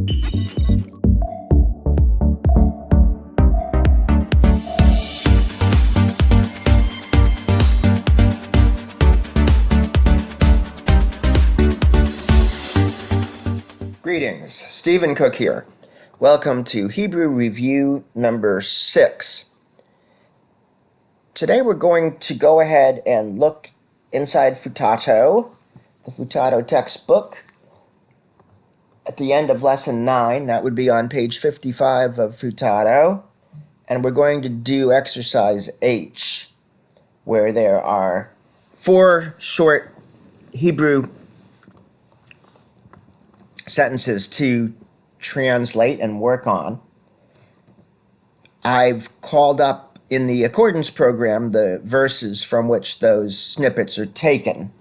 Greetings, Stephen Cook here. Welcome to Hebrew Review number 6. Today we're going to go ahead and look inside Futato, the Futato textbook, at the end of lesson 9. That would be on page 55 of Futato. And we're going to do exercise H, where there are 4 short Hebrew sentences to translate and work on. I've called up in the accordance program the verses from which those snippets are taken.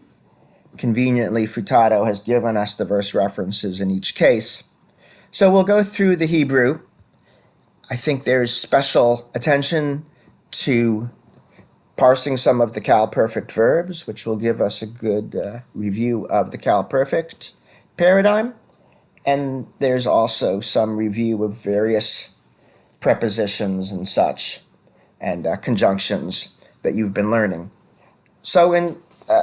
Conveniently, Futato has given us the verse references in each case. So we'll go through the Hebrew. I think there's special attention to parsing some of the cal-perfect verbs, which will give us a good review of the cal-perfect paradigm. And there's also some review of various prepositions and such, and conjunctions that you've been learning. So in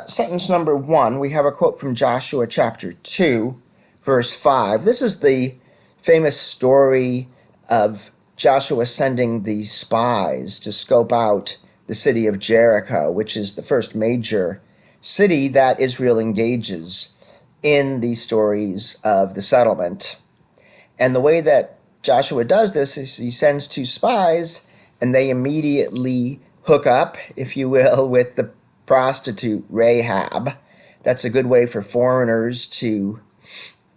sentence number 1, we have a quote from Joshua chapter 2, verse 5. This is the famous story of Joshua sending the spies to scope out the city of Jericho, which is the first major city that Israel engages in these stories of the settlement. And the way that Joshua does this is he sends 2 spies, and they immediately hook up, if you will, with the prostitute Rahab. That's a good way for foreigners to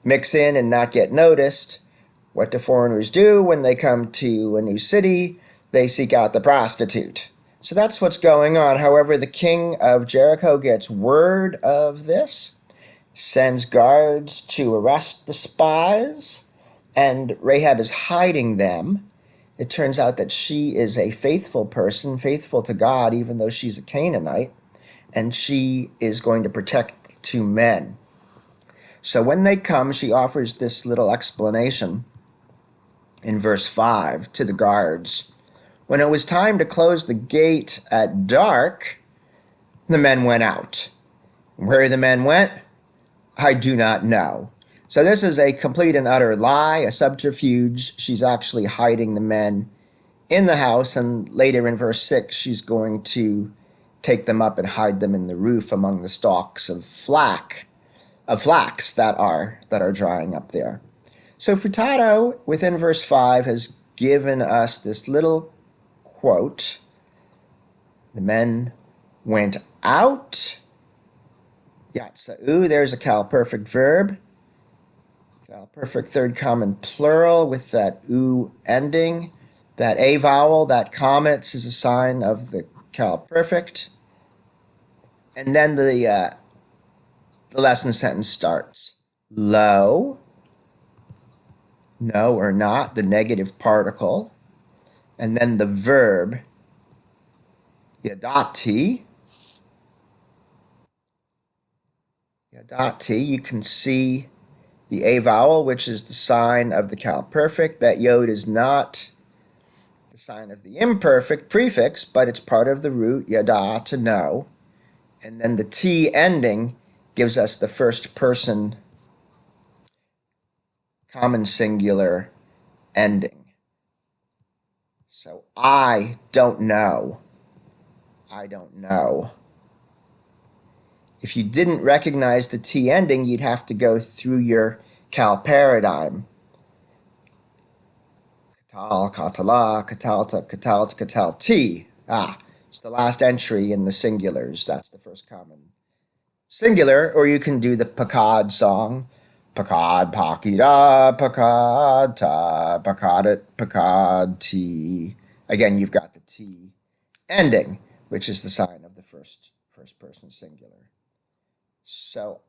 mix in and not get noticed. What do foreigners do when they come to a new city? They seek out the prostitute. So that's what's going on. However, the king of Jericho gets word of this, sends guards to arrest the spies, and Rahab is hiding them. It turns out that she is a faithful person, faithful to God, even though she's a Canaanite, and she is going to protect 2 men. So when they come, she offers this little explanation in verse 5 to the guards. When it was time to close the gate at dark, the men went out. Where the men went, I do not know. So this is a complete and utter lie, a subterfuge. She's actually hiding the men in the house, and later in verse 6, she's going to take them up and hide them in the roof among the stalks of flax that are drying up there. So Futato, within verse 5, has given us this little quote. The men went out. Yatsa'u, there's a cal-perfect verb. Cal-perfect third common plural with that u ending. That a vowel, that comets, is a sign of the cal-perfect. And then the lesson sentence starts. Lo, no or not, the negative particle. And then the verb, yadati. Yadati, you can see the a vowel, which is the sign of the cal-perfect. That yod is not the sign of the imperfect prefix, but it's part of the root, yada, to know. And then the t ending gives us the first person common singular ending. So I don't know. I don't know. If you didn't recognize the T ending, you'd have to go through your cal paradigm. Katal, katala, katalta, katalt, katalti. It's the last entry in the singulars. That's the first common singular. Or you can do the Pakad song. Pakad, pakida, pakad, ta, pakadat, pakad, ti. Again, you've got the T ending, which is the sign of the first person singular. So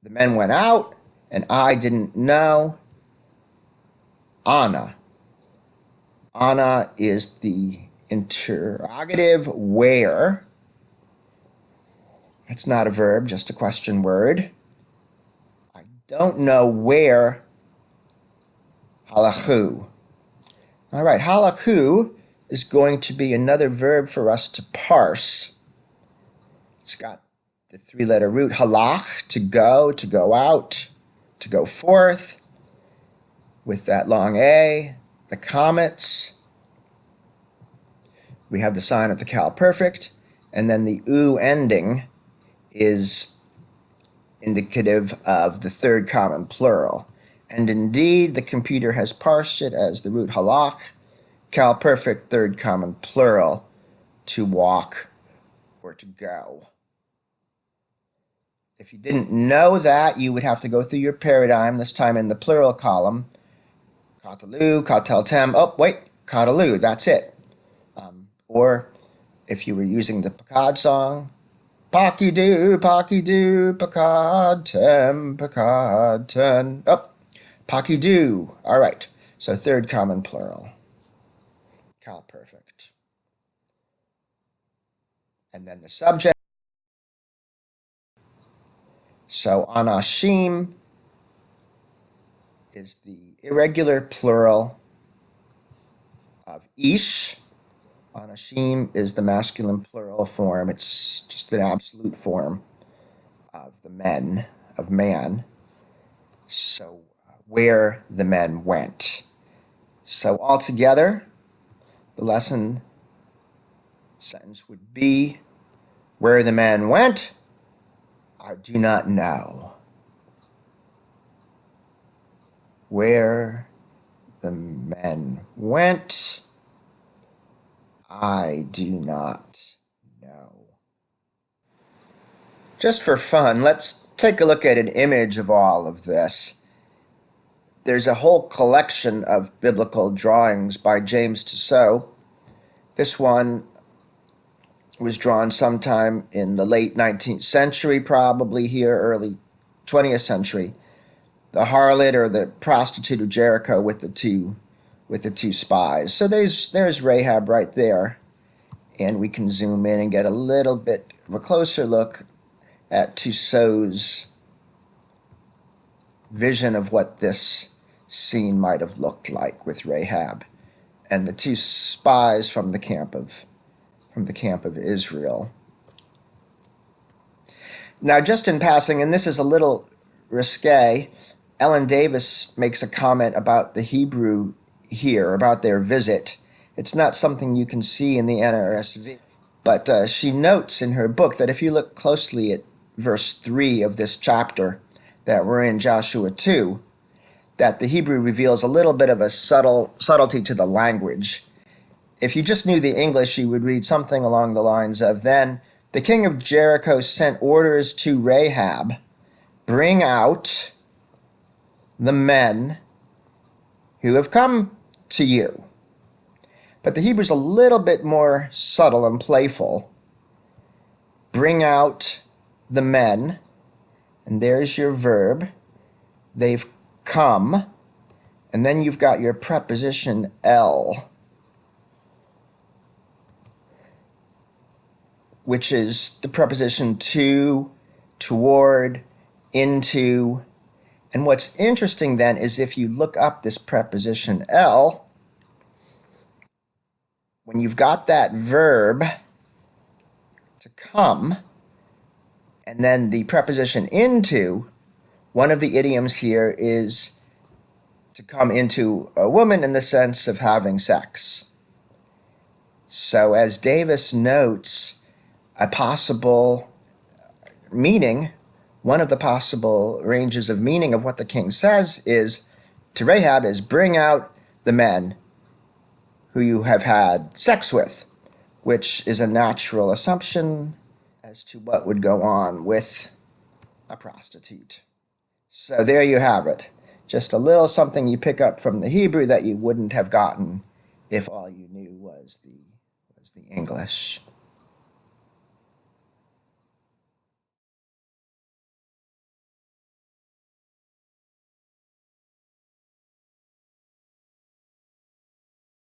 the men went out, and I didn't know. Anna. Anna is the interrogative where. It's not a verb, just a question word. I don't know where Halachu. All right, halachu is going to be another verb for us to parse. It's got the three-letter root halach, to go out, to go forth, with that long A, the comets. We have the sign of the Cal Perfect, and then the U ending is indicative of the third common plural. And indeed, the computer has parsed it as the root halach, Cal Perfect, third common plural, to walk or to go. If you didn't know that, you would have to go through your paradigm, this time in the plural column. Katalu, kateltem, oh wait, katalu, that's it. Or if you were using the Pakad song, Pakidu, Pakad ten. Oh, Pakidu. All right. So third common plural. Cal Perfect. And then the subject. So anashim is the irregular plural of ish. Anashim is the masculine plural form. It's just an absolute form of the men, of man. So where the men went. So altogether, the lesson sentence would be, where the men went, I do not know. Where the men went, I do not know. Just for fun, let's take a look at an image of all of this. There's a whole collection of biblical drawings by James Tissot. This one was drawn sometime in the late 19th century, probably here, early 20th century. The harlot or the prostitute of Jericho with the two spies. So there's Rahab right there. And we can zoom in and get a little bit of a closer look at Tissot's vision of what this scene might have looked like with Rahab and the two spies from the camp of Israel. Now, just in passing, and this is a little risque, Ellen Davis makes a comment about the Hebrew here, about their visit. It's not something you can see in the NRSV, but she notes in her book that if you look closely at verse 3 of this chapter that we're in, Joshua 2, that the Hebrew reveals a little bit of a subtlety to the language. If you just knew the English, you would read something along the lines of, then the king of Jericho sent orders to Rahab, bring out the men who have come to you. But the Hebrew's a little bit more subtle and playful. Bring out the men, and there's your verb. They've come, and then you've got your preposition el, which is the preposition to, toward, into. And what's interesting then is if you look up this preposition el, when you've got that verb to come, and then the preposition into, one of the idioms here is to come into a woman in the sense of having sex. So as Davis notes, a possible meaning, one of the possible ranges of meaning of what the king says is to Rahab is bring out the men who you have had sex with, which is a natural assumption as to what would go on with a prostitute. So there you have it. Just a little something you pick up from the Hebrew that you wouldn't have gotten if all you knew was the English.